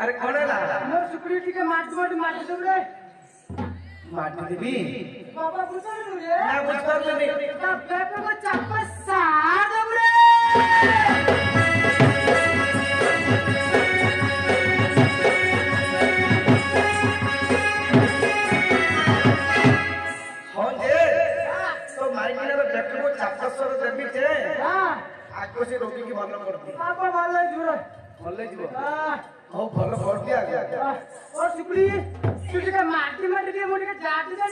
अरे कौन है ना मोर सिक्योरिटी के मार दे रे मार देबी बाबा बुझा रे ना बुझता नहीं तब पेपर को चापा साड़ दे रे हो जे तो मारी के ना पेपर को चापा सर देबी छे हां आको से रोगी की भलो करती बाबा भलो जुरो भलो जीव हां हो भलो कर दिया और सिक्योरिटी तुझे का मारती के मोटे का जाती ना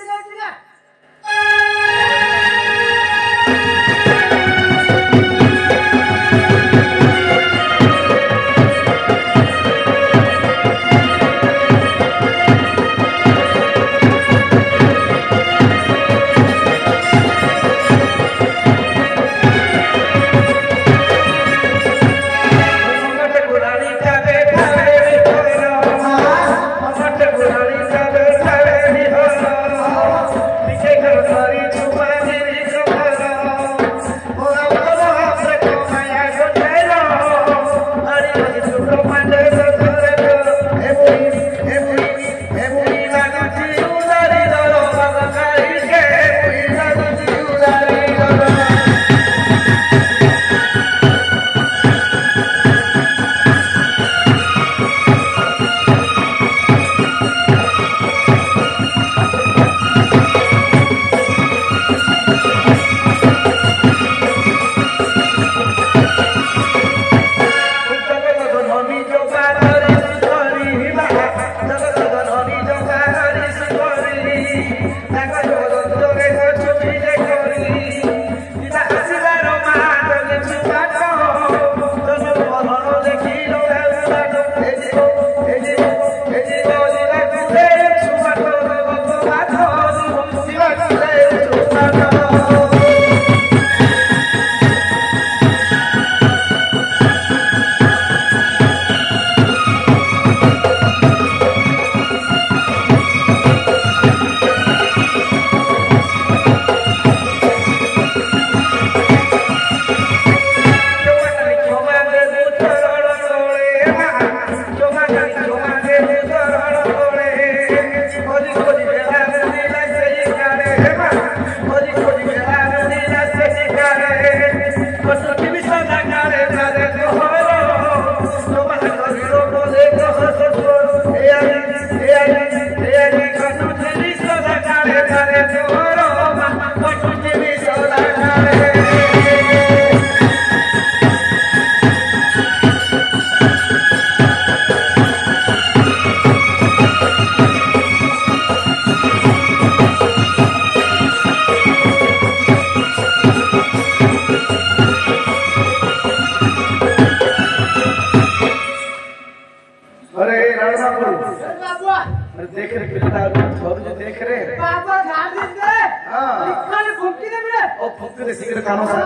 देख रे कितना छोड़ जो देख रे बाबा ध्यान दे हां लिखा ने फुंकी दे रे ओ फुंकी दे सिगरेट कानो सा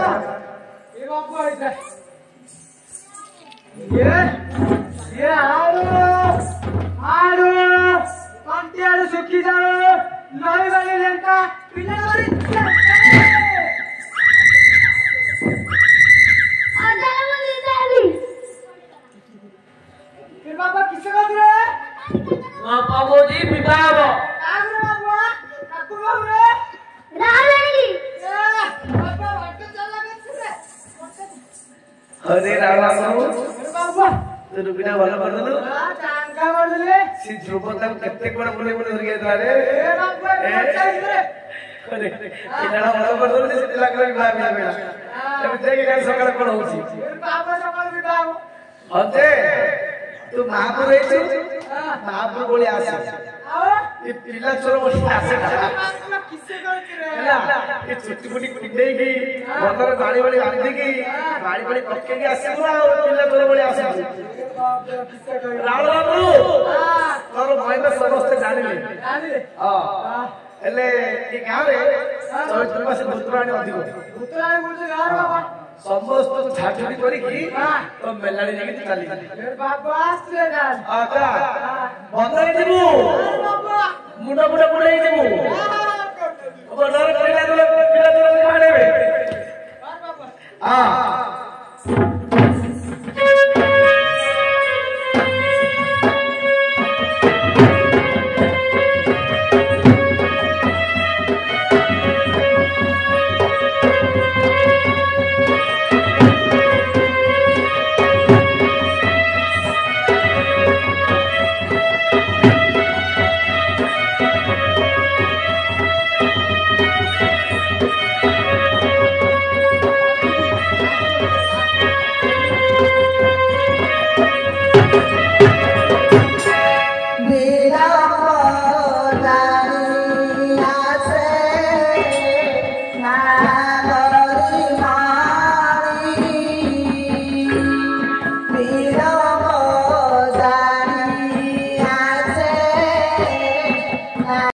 ये बाबू ऐसा ये आरो कंटियारो सुखी जाओ नई वाली लंका पिला वाली हरे राणा बाबू बाबा तू रुबिना भल करदलु टांगा करदले सी ध्रुवता केते कोड बुले बुले धरि गेला रे ए बाबा बचाइले अरे इनाडा भल करदलु से लागला बिला बिला बिला तब देखे का सकाळ कोड होची बाबा सकाळ बिदाओ हते तू महापुर रेछु महापुर बोली आसे आओ ये पिला चोर बोली आसे बाबा किसे करती रे ହେଲା ଏ ଚୁଟି ଫୁଟି କୁଣ୍ଡେଇକି ବନ୍ଦର ବାଡ଼ି ବାଡ଼ି ବାନ୍ଧିକି ବାଡ଼ି ବାଡ଼ି ପକେଇକି ଆସିବୁ ଆଉ ପିଲା ତୋର ଭଳି ଆସିବୁ बाबा किसे कर ରାହୁଲ ବାବୁ ତୋର ମହିମା ସମସ୍ତେ ଜାଣିଲେ आले ହଁ ହେଲେ ଏ ଗାଁରେ ଚୈତ୍ର ମାସେ ଭୂତରାଣୀ ଅଧିକ उतराय बोलते गार बाबा ସମସ୍ତଙ୍କୁ ଝାଡୁଝାଡି କରିକି ତ ମେଲାଡି ଯାଇକି ଚାଲି फिर बाबा आस्ते गार ଆଚ୍ଛା ବନ୍ଦର ଯିବୁ बाबा ମୁଣ୍ଡ ମୁଣ୍ଡ ବୁଲେଇ ଯିବୁ ବନ୍ଦର ପିଲା ତୋର ମାଡେବେ बाबा ହଁ